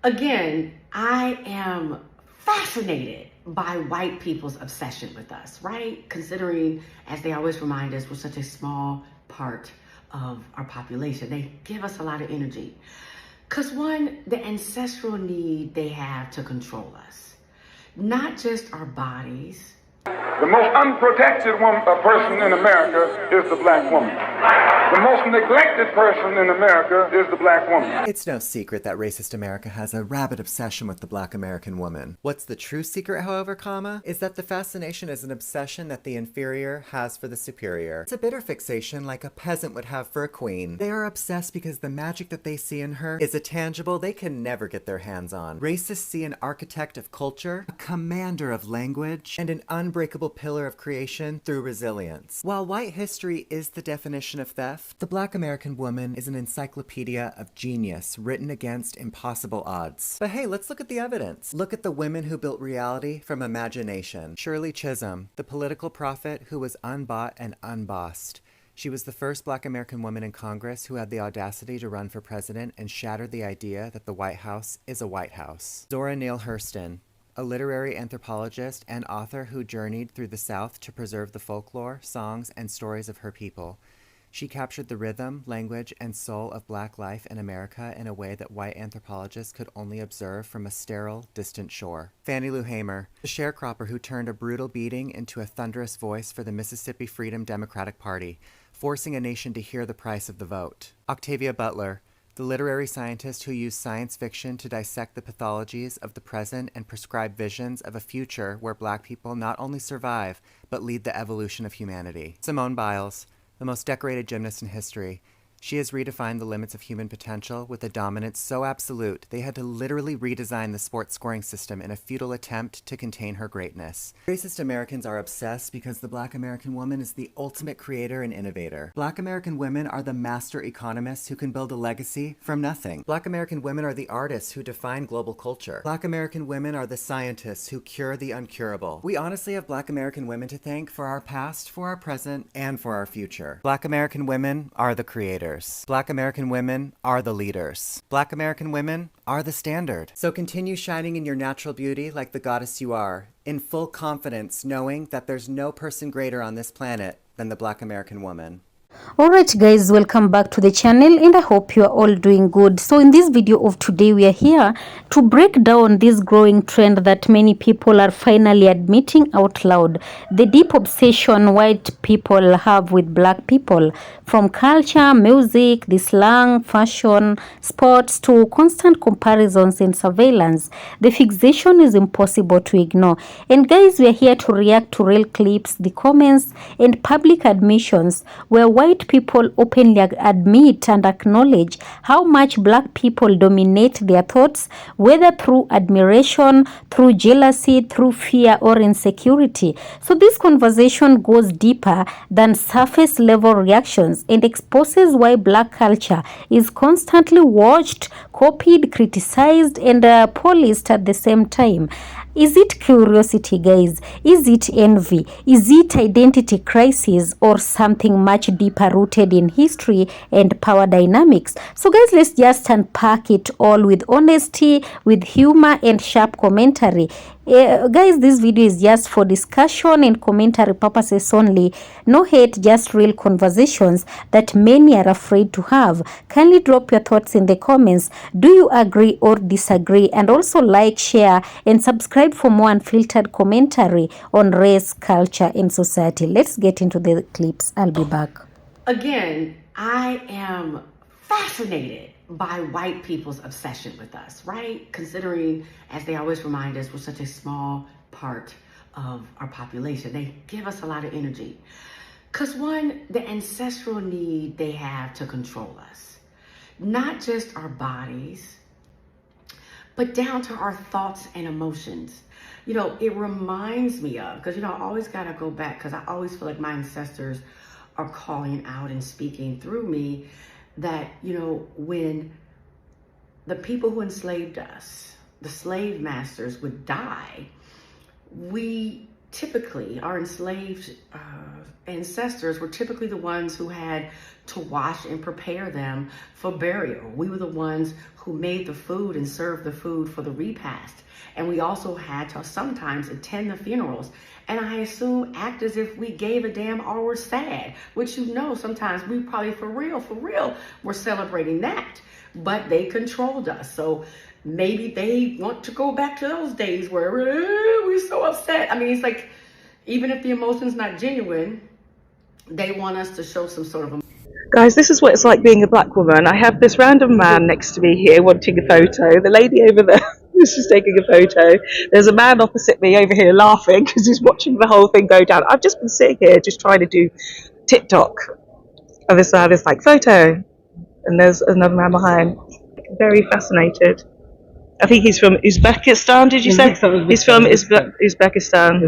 Again, I am fascinated by white people's obsession with us, right? Considering, as they always remind us, we're such a small part of our population. They give us a lot of energy. Because one, the ancestral need they have to control us, not just our bodies. The most unprotected person in America is the black woman. The most neglected person in America is the black woman. It's no secret that racist America has a rabid obsession with the black American woman. What's the true secret, however, is that the fascination is an obsession that the inferior has for the superior. It's a bitter fixation like a peasant would have for a queen. They are obsessed because the magic that they see in her is a tangible they can never get their hands on. Racists see an architect of culture, a commander of language, and an unbreakable pillar of creation through resilience. While white history is the definition of theft, the black American woman is an encyclopedia of genius written against impossible odds. But hey, let's look at the evidence. Look at the women who built reality from imagination. Shirley Chisholm, the political prophet who was unbought and unbossed. She was the first black American woman in Congress who had the audacity to run for president and shattered the idea that the White House is a White House. Zora Neale Hurston, a literary anthropologist and author who journeyed through the South to preserve the folklore, songs, and stories of her people. She captured the rhythm, language, and soul of black life in America in a way that white anthropologists could only observe from a sterile, distant shore. Fannie Lou Hamer, the sharecropper who turned a brutal beating into a thunderous voice for the Mississippi Freedom Democratic Party, forcing a nation to hear the price of the vote. Octavia Butler, the literary scientist who used science fiction to dissect the pathologies of the present and prescribe visions of a future where black people not only survive, but lead the evolution of humanity. Simone Biles, the most decorated gymnast in history. She has redefined the limits of human potential with a dominance so absolute they had to literally redesign the sports scoring system in a futile attempt to contain her greatness. Racist Americans are obsessed because the black American woman is the ultimate creator and innovator. Black American women are the master economists who can build a legacy from nothing. Black American women are the artists who define global culture. Black American women are the scientists who cure the uncurable. We honestly have black American women to thank for our past, for our present, and for our future. Black American women are the creators. Black American women are the leaders. Black American women are the standard. So continue shining in your natural beauty like the goddess you are, in full confidence, knowing that there's no person greater on this planet than the black American woman. Alright guys, welcome back to the channel and I hope you are all doing good. So in this video of today, we are here to break down this growing trend that many people are finally admitting out loud. The deep obsession white people have with black people, from culture, music, the slang, fashion, sports to constant comparisons and surveillance. The fixation is impossible to ignore. And guys, we are here to react to real clips, the comments and public admissions where white people openly admit and acknowledge how much black people dominate their thoughts, whether through admiration, through jealousy, through fear or insecurity. So this conversation goes deeper than surface level reactions and exposes why black culture is constantly watched, copied, criticized and policed at the same time. Is it curiosity, guys? Is it envy? Is it identity crisis or something much deeper rooted in history and power dynamics? So guys, let's just unpack it all with honesty, with humor and sharp commentary. Guys, this video is just for discussion and commentary purposes only. No hate, just real conversations that many are afraid to have. Kindly drop your thoughts in the comments. Do you agree or disagree? And also like, share and subscribe for more unfiltered commentary on race, culture and society. Let's get into the clips. I'll be back. Again, I am fascinated by white people's obsession with us, right? Considering, as they always remind us, we're such a small part of our population. They give us a lot of energy. Because one, the ancestral need they have to control us, not just our bodies, but down to our thoughts and emotions. You know, it reminds me of, because, I always got to go back because I always feel like my ancestors are calling out and speaking through me that, when the people who enslaved us, the slave masters would die, we typically, our enslaved ancestors were typically the ones who had to wash and prepare them for burial. We were the ones who made the food and served the food for the repast. And we also had to sometimes attend the funerals. And I assume act as if we gave a damn or were sad, which, you know, sometimes we probably for real, were celebrating that. But they controlled us. So maybe they want to go back to those days where we're so upset. I mean, it's like, even if the emotion's not genuine, they want us to show some sort of Guys, this is what it's like being a black woman. I have this random man next to me here wanting a photo. The lady over there is just taking a photo. There's a man opposite me over here laughing because he's watching the whole thing go down. I've just been sitting here just trying to do TikTok. And this man is like, photo. And there's another man behind. Very fascinated. I think he's from Uzbekistan, did you say? He's from Uzbekistan.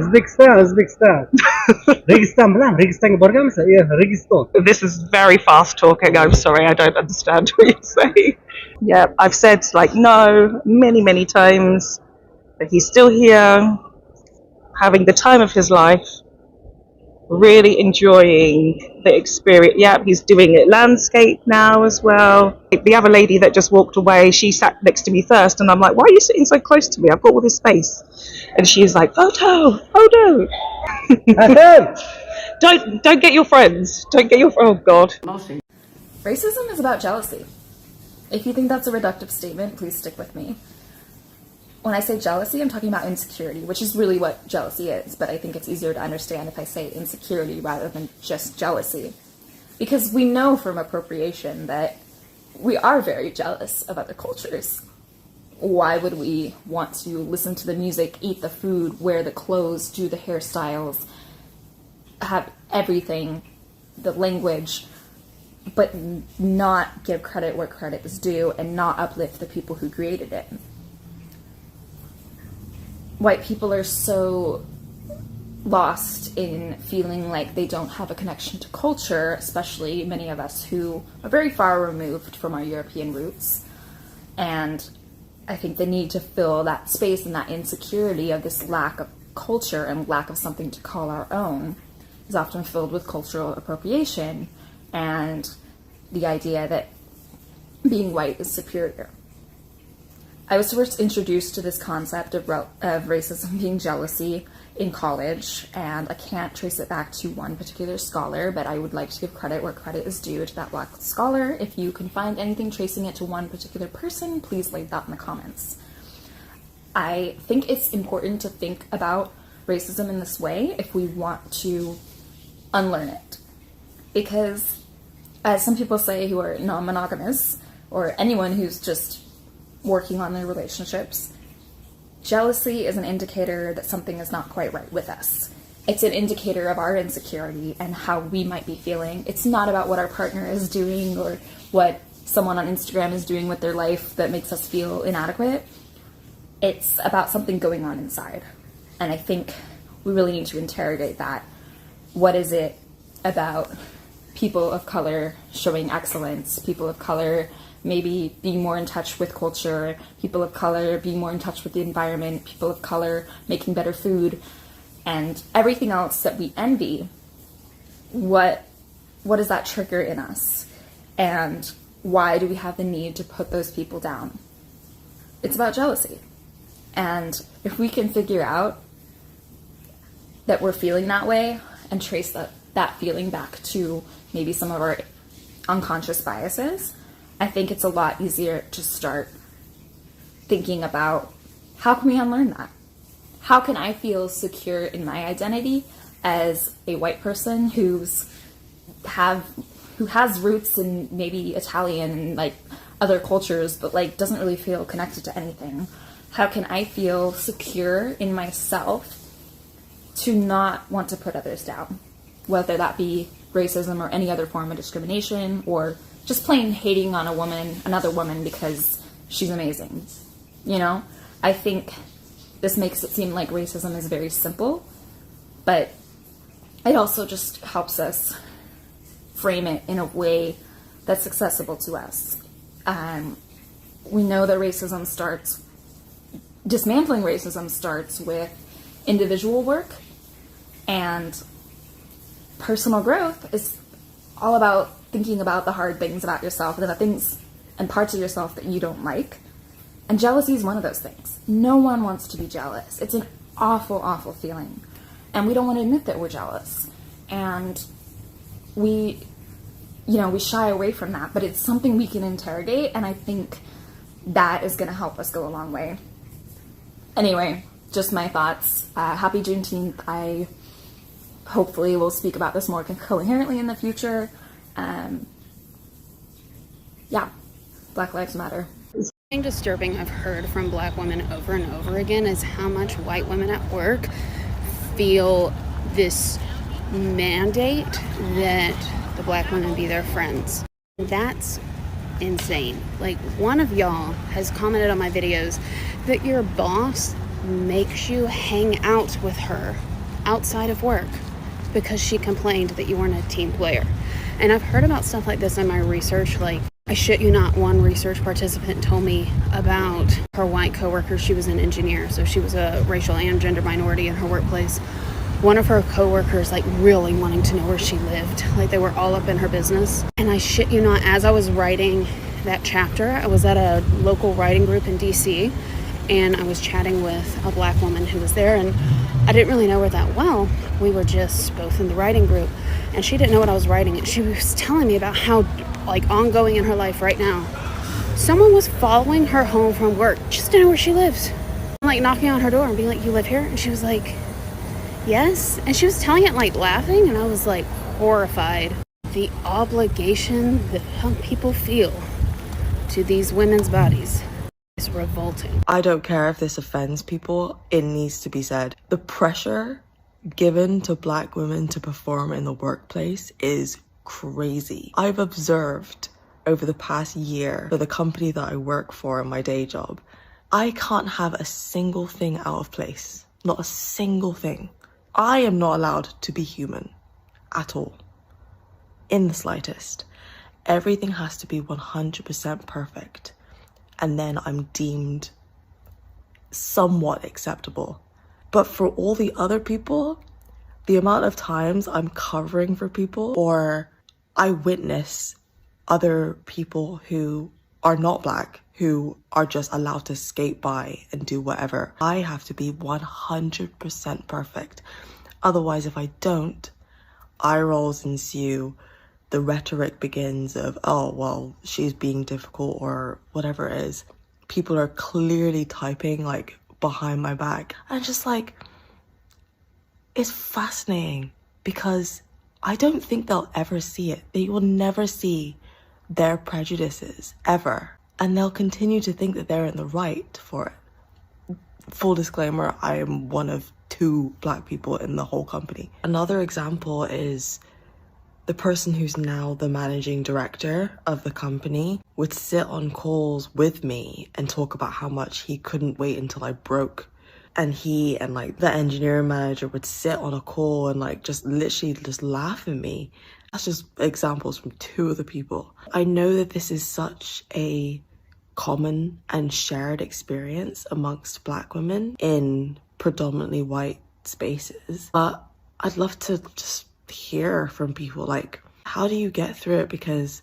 This is very fast talking. I'm sorry, I don't understand what you're saying. Yeah, I've said like no many times, but he's still here, having the time of his life, really enjoying the experience. Yeah, he's doing it landscape now as well. The other lady that just walked away, she sat next to me first, and I'm like, why are you sitting so close to me? I've got all this space. And she's like, photo. Don't get your friends. Oh God. emotion. Racism is about jealousy. If you think that's a reductive statement, please stick with me. When I say jealousy, I'm talking about insecurity, which is really what jealousy is, but I think it's easier to understand if I say insecurity rather than just jealousy. Because we know from appropriation that we are very jealous of other cultures. Why would we want to listen to the music, eat the food, wear the clothes, do the hairstyles, have everything, the language, but not give credit where credit is due and not uplift the people who created it? White people are so lost in feeling like they don't have a connection to culture, especially many of us who are very far removed from our European roots. And I think the need to fill that space and that insecurity of this lack of culture and lack of something to call our own is often filled with cultural appropriation and the idea that being white is superior. I was first introduced to this concept of racism being jealousy in college, and I can't trace it back to one particular scholar, but I would like to give credit where credit is due to that black scholar. If you can find anything tracing it to one particular person, please leave that in the comments. I think it's important to think about racism in this way if we want to unlearn it. Because, as some people say who are non-monogamous, or anyone who's just working on their relationships, jealousy is an indicator that something is not quite right with us. It's an indicator of our insecurity and how we might be feeling. It's not about what our partner is doing or what someone on Instagram is doing with their life that makes us feel inadequate. It's about something going on inside. And I think we really need to interrogate that. What is it about people of color showing excellence, people of color maybe being more in touch with culture, people of color being more in touch with the environment, people of color making better food, and everything else that we envy? What does that trigger in us? And why do we have the need to put those people down? It's about jealousy. And if we can figure out that we're feeling that way and trace that feeling back to maybe some of our unconscious biases, I think it's a lot easier to start thinking about how can we unlearn that? How can I feel secure in my identity as a white person who has roots in maybe Italian and like other cultures, but like doesn't really feel connected to anything? How can I feel secure in myself to not want to put others down, whether that be racism or any other form of discrimination, or just plain hating on another woman because she's amazing? You know, I think this makes it seem like racism is very simple, but it also just helps us frame it in a way that's accessible to us. We know that dismantling racism starts with individual work, And personal growth is all about thinking about the hard things about yourself and the things and parts of yourself that you don't like. And jealousy is one of those things. No one wants to be jealous. It's an awful, awful feeling. And we don't want to admit that we're jealous. And we shy away from that, but it's something we can interrogate, and I think that is going to help us go a long way. Anyway, just my thoughts. Happy Juneteenth. I hopefully will speak about this more coherently in the future. Yeah, Black Lives Matter. Something disturbing I've heard from Black women over and over again is how much white women at work feel this mandate that the Black women be their friends. That's insane. Like, one of y'all has commented on my videos that your boss makes you hang out with her outside of work because she complained that you weren't a team player. And I've heard about stuff like this in my research. Like, I shit you not, one research participant told me about her white coworker. She was an engineer, so she was a racial and gender minority in her workplace. One of her coworkers, like, really wanting to know where she lived. Like, they were all up in her business. And I shit you not, as I was writing that chapter, I was at a local writing group in DC, and I was chatting with a Black woman who was there, and I didn't really know her that well. We were just both in the writing group, and she didn't know what I was writing, and she was telling me about how, like, ongoing in her life right now, someone was following her home from work just to know where she lives. Like, knocking on her door and being like, "You live here?" And she was like, "Yes." And she was telling it, like, laughing, and I was, like, horrified. The obligation that some people feel to these women's bodies is revolting. I don't care if this offends people, it needs to be said. The pressure given to Black women to perform in the workplace is crazy. I've observed over the past year for the company that I work for in my day job, I can't have a single thing out of place. Not a single thing. I am not allowed to be human at all, in the slightest. Everything has to be 100% perfect, and then I'm deemed somewhat acceptable. But for all the other people, the amount of times I'm covering for people, or I witness other people who are not Black, who are just allowed to skate by and do whatever. I have to be 100% perfect. Otherwise, if I don't, eye rolls ensue. The rhetoric begins of, "Oh, well, she's being difficult," or whatever it is. People are clearly typing, like, behind my back. And just, like, it's fascinating because I don't think they'll ever see it. They will never see their prejudices, ever. And they'll continue to think that they're in the right for it. Full disclaimer, I am one of 2 Black people in the whole company. Another example is the person who's now the managing director of the company would sit on calls with me and talk about how much he couldn't wait until I broke. And he and, like, the engineering manager would sit on a call and, like, just literally just laugh at me. That's just examples from 2 other people. I know that this is such a common and shared experience amongst Black women in predominantly white spaces, but I'd love to just hear from people, like, how do you get through it? Because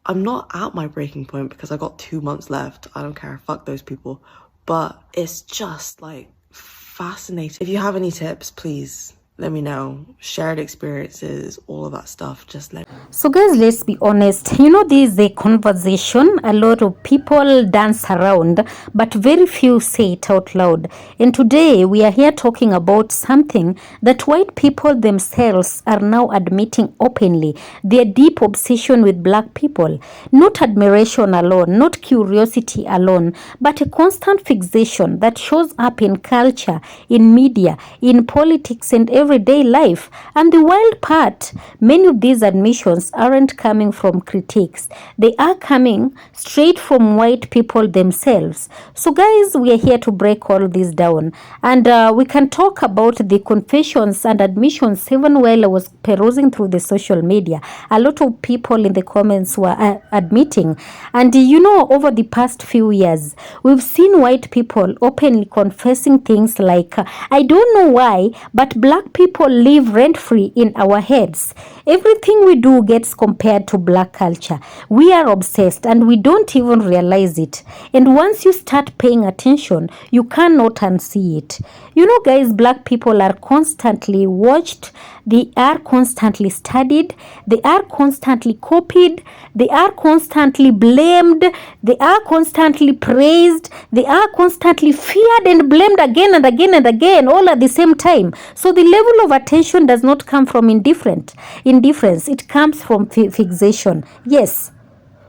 I'm not at my breaking point because I got 2 months left. I don't care, fuck those people. But it's just, like, fascinating. If you have any tips, please let me know. Shared experiences, all of that stuff, just let me know. So guys, let's be honest. You know, this is a conversation a lot of people dance around, but very few say it out loud. And today we are here talking about something that white people themselves are now admitting openly. Their deep obsession with Black people. Not admiration alone, not curiosity alone, but a constant fixation that shows up in culture, in media, in politics, and everyday life. And the wild part, many of these admissions aren't coming from critiques. They are coming straight from white people themselves. So guys, we are here to break all this down, and we can talk about the confessions and admissions. Even while I was perusing through the social media, a lot of people in the comments were admitting. And you know, over the past few years, we've seen white people openly confessing things like, I don't know why, but Black people live rent-free in our heads. Everything we do gets compared to black culture. We are obsessed and we don't even realize it. And once you start paying attention, you cannot unsee it. You know, guys, black people are constantly watched. They are constantly studied. They are constantly copied. They are constantly blamed. They are constantly praised. They are constantly feared and blamed again and again and again, all at the same time. So the level of attention does not come from indifference. It comes from fixation. Yes.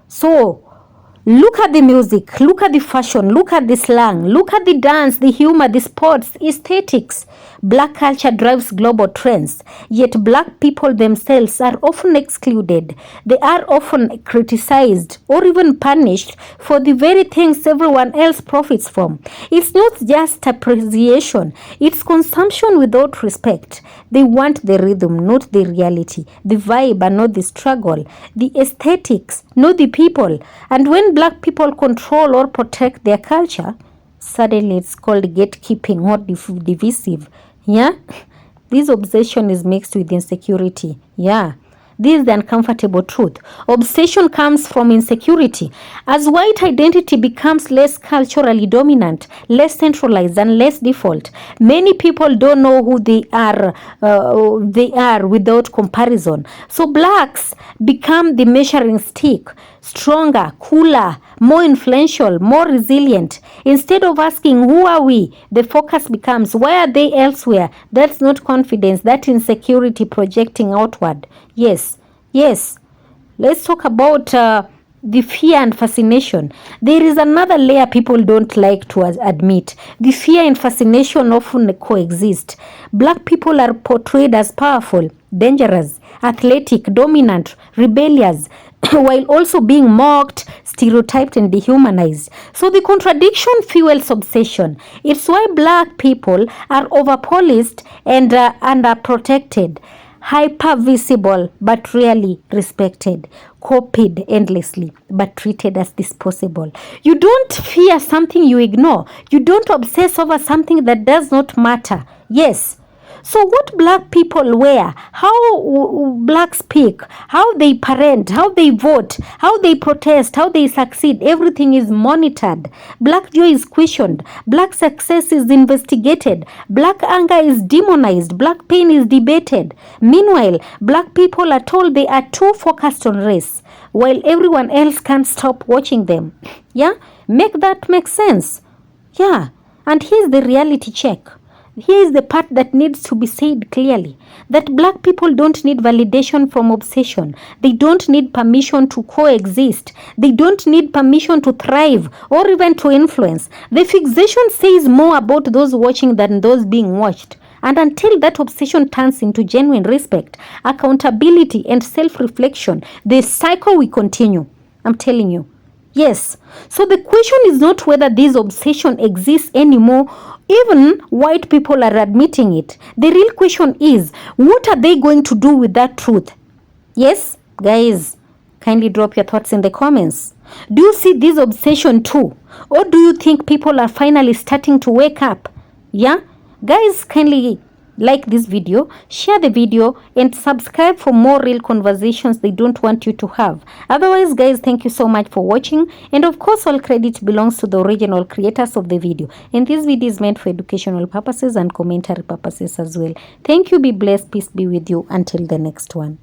So look at the music, look at the fashion, look at the slang, look at the dance, the humor, the sports, aesthetics. Black culture drives global trends, yet black people themselves are often excluded. They are often criticized or even punished for the very things everyone else profits from. It's not just appreciation, it's consumption without respect. They want the rhythm, not the reality, the vibe and not the struggle, the aesthetics, not the people. And when black people control or protect their culture, suddenly it's called gatekeeping or divisive. Yeah, this obsession is mixed with insecurity. Yeah, this is the uncomfortable truth. Obsession comes from insecurity. As white identity becomes less culturally dominant, less centralized, and less default, many people don't know who they are without comparison. So blacks become the measuring stick, stronger, cooler, more influential, more resilient. Instead of asking, who are we? The focus becomes, why are they elsewhere? That's not confidence, that's insecurity projecting outward. Yes. Let's talk about the fear and fascination. There is another layer people don't like to admit. The fear and fascination often coexist. Black people are portrayed as powerful, dangerous, athletic, dominant, rebellious, while also being mocked, stereotyped, and dehumanized. So the contradiction fuels obsession. It's why black people are overpoliced and underprotected, hyper visible but rarely respected, copied endlessly but treated as disposable. You don't fear something you ignore. You don't obsess over something that does not matter. Yes. So what black people wear, how blacks speak, how they parent, how they vote, how they protest, how they succeed, everything is monitored. Black joy is questioned. Black success is investigated. Black anger is demonized. Black pain is debated. Meanwhile, black people are told they are too focused on race, while everyone else can't stop watching them. Yeah? Make that make sense. Yeah. And here's the reality check. Here is the part that needs to be said clearly, that black people don't need validation from obsession. They don't need permission to coexist. They don't need permission to thrive or even to influence. The fixation says more about those watching than those being watched. And until that obsession turns into genuine respect, accountability, and self-reflection, the cycle will continue. I'm telling you. Yes. So the question is not whether this obsession exists anymore. Even white people are admitting it. The real question is, what are they going to do with that truth? Yes, guys, kindly drop your thoughts in the comments. Do you see this obsession too? Or do you think people are finally starting to wake up? Yeah? Guys, kindly like this video, share the video, and subscribe for more real conversations they don't want you to have. Otherwise, guys, thank you so much for watching, and of course all credit belongs to the original creators of the video, and this video is meant for educational purposes and commentary purposes as well. Thank you, be blessed, peace be with you, until the next one.